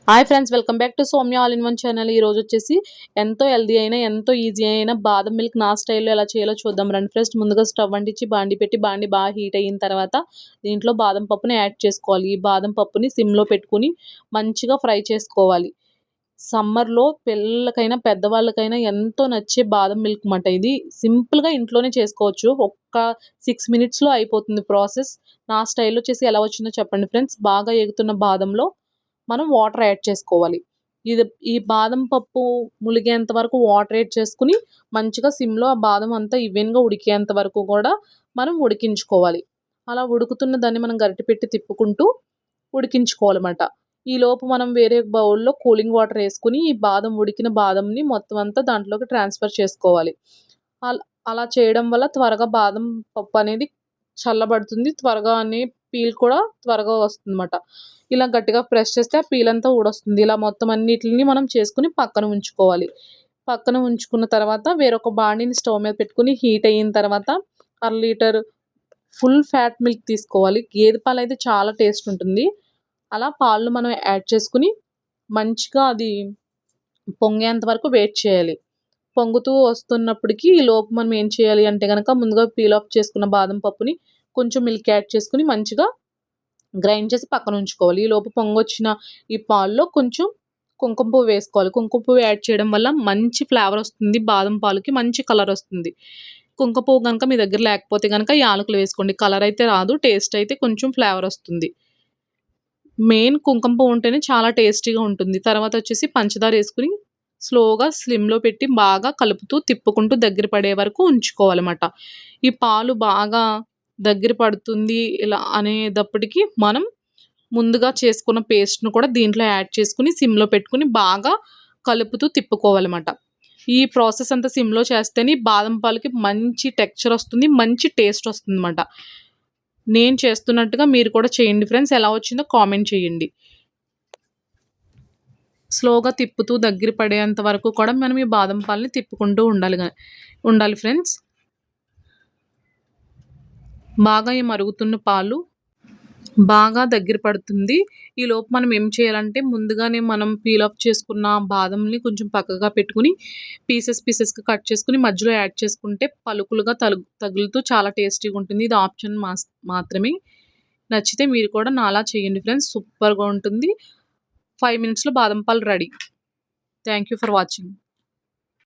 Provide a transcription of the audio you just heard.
Hi friends, welcome back to Soumya all in one channel. ఈ రోజు వచ్చేసి ఎంతో హెల్దీ అయినా ఎంతో ఈజీ అయినా బాదం మిల్క్ నా స్టైల్లో ఎలా చేయాలో చూద్దాం రండి. ఫస్ట్ ముందుగా స్టవ్ అంటించి బాండి పెట్టి బాండి బాగా హీట్ అయిన తర్వాత దీంట్లో బాదం పప్పుని యాడ్ చేసుకోవాలి. ఈ బాదం పప్పుని సిమ్లో పెట్టుకుని మంచిగా ఫ్రై చేసుకోవాలి. సమ్మర్లో పిల్లలకైనా పెద్దవాళ్ళకైనా ఎంతో నచ్చే బాదం మిల్క్ మాట. ఇది సింపుల్గా ఇంట్లోనే చేసుకోవచ్చు. ఒక్క 6 మినిట్స్లో అయిపోతుంది ప్రాసెస్. నా స్టైల్లో చేసి ఎలా వచ్చిందో చెప్పండి ఫ్రెండ్స్. బాగా ఎగుతున్న బాదంలో మనం వాటర్ యాడ్ చేసుకోవాలి. ఈ బాదం పప్పు ములిగేంత వరకు వాటర్ యాడ్ చేసుకుని మంచిగా సిమ్లో ఆ బాదం అంతా ఈవెన్గా ఉడికేంత వరకు కూడా మనం ఉడికించుకోవాలి. అలా ఉడుకుతున్న దాన్ని మనం గరిటె పెట్టి తిప్పుకుంటూ ఉడికించుకోవాలన్నమాట. ఈలోపు మనం వేరే బౌల్లో కూలింగ్ వాటర్ వేసుకుని ఈ ఉడికిన బాదంని మొత్తం అంతా దాంట్లోకి ట్రాన్స్ఫర్ చేసుకోవాలి. అలా చేయడం వల్ల త్వరగా బాదం పప్పు అనేది చల్లబడుతుంది. త్వరగా పీల్ కూడా త్వరగా వస్తుందన్నమాట. ఇలా గట్టిగా ప్రెస్ చేస్తే ఆ పీల్ అంతా ఊడొస్తుంది. ఇలా మొత్తం అన్నిటిని మనం చేసుకుని పక్కన ఉంచుకోవాలి. పక్కన ఉంచుకున్న తర్వాత వేరొక బాండిని స్టవ్ మీద పెట్టుకుని హీట్ అయిన తర్వాత 1/2 లీటర్ ఫుల్ ఫ్యాట్ మిల్క్ తీసుకోవాలి. గేదె పాలు అయితే చాలా టేస్ట్ ఉంటుంది. అలా పాలను మనం యాడ్ చేసుకుని మంచిగా అది పొంగేంత వరకు వెయిట్ చేయాలి. పొంగుతూ వస్తున్నప్పటికీ ఈ లోపు మనం ఏం చేయాలి అంటే కనుక ముందుగా పీల్ ఆఫ్ చేసుకున్న బాదం పప్పుని కొంచెం మిల్క్ యాడ్ చేసుకుని మంచిగా గ్రైండ్ చేసి పక్కన ఉంచుకోవాలి. ఈ లోపు పొంగొచ్చిన ఈ పాల్లో కొంచెం కుంకుమ పువ్వు వేసుకోవాలి. కుంకుమ పువ్వు యాడ్ చేయడం వల్ల మంచి ఫ్లేవర్ వస్తుంది. బాదం పాలకి మంచి కలర్ వస్తుంది. కుంకుమ పువ్వు కనుక మీ దగ్గర లేకపోతే కనుక యాలకులు వేసుకోండి. కలర్ అయితే రాదు, టేస్ట్ అయితే కొంచెం ఫ్లేవర్ వస్తుంది. మెయిన్ కుంకుమ పువ్వు ఉంటేనే చాలా టేస్టీగా ఉంటుంది. తర్వాత వచ్చేసి పంచదార వేసుకుని స్లోగా స్లిమ్లో పెట్టి బాగా కలుపుతూ తిప్పుకుంటూ దగ్గర పడే వరకు ఉంచుకోవాలన్నమాట. ఈ పాలు బాగా దగ్గర పడుతుంది ఇలా అనేటప్పటికి మనం ముందుగా చేసుకున్న పేస్ట్ను కూడా దీంట్లో యాడ్ చేసుకుని సిమ్లో పెట్టుకుని బాగా కలుపుతూ తిప్పుకోవాలన్నమాట. ఈ ప్రాసెస్ అంతా సిమ్లో చేస్తేనే బాదం పాలకి మంచి టెక్స్చర్ వస్తుంది, మంచి టేస్ట్ వస్తుంది అన్నమాట. నేను చేస్తున్నట్టుగా మీరు కూడా చేయండి ఫ్రెండ్స్. ఎలా వచ్చిందో కామెంట్ చేయండి. స్లోగా తిప్పుతూ దగ్గర పడేంత వరకు కూడా మనం ఈ బాదం పాలని తిప్పుకుంటూ ఉండాలి ఫ్రెండ్స్. బాగా ఈ మరుగుతున్న పాలు బాగా దగ్గర పడుతుంది. ఈలోపు మనం ఏం చేయాలంటే ముందుగానే మనం పీల్ ఆఫ్ చేసుకున్న బాదంని కొంచెం పక్కగా పెట్టుకుని పీసెస్గా కట్ చేసుకుని మధ్యలో యాడ్ చేసుకుంటే పలుకులుగా తగులుతూ చాలా టేస్టీగా ఉంటుంది. ఇది ఆప్షన్ మాత్రమే. నచ్చితే మీరు కూడా నాలా చేయండి ఫ్రెండ్స్. సూపర్గా ఉంటుంది. 5 మినిట్స్లో బాదం పాలు ready. Thank you for watching.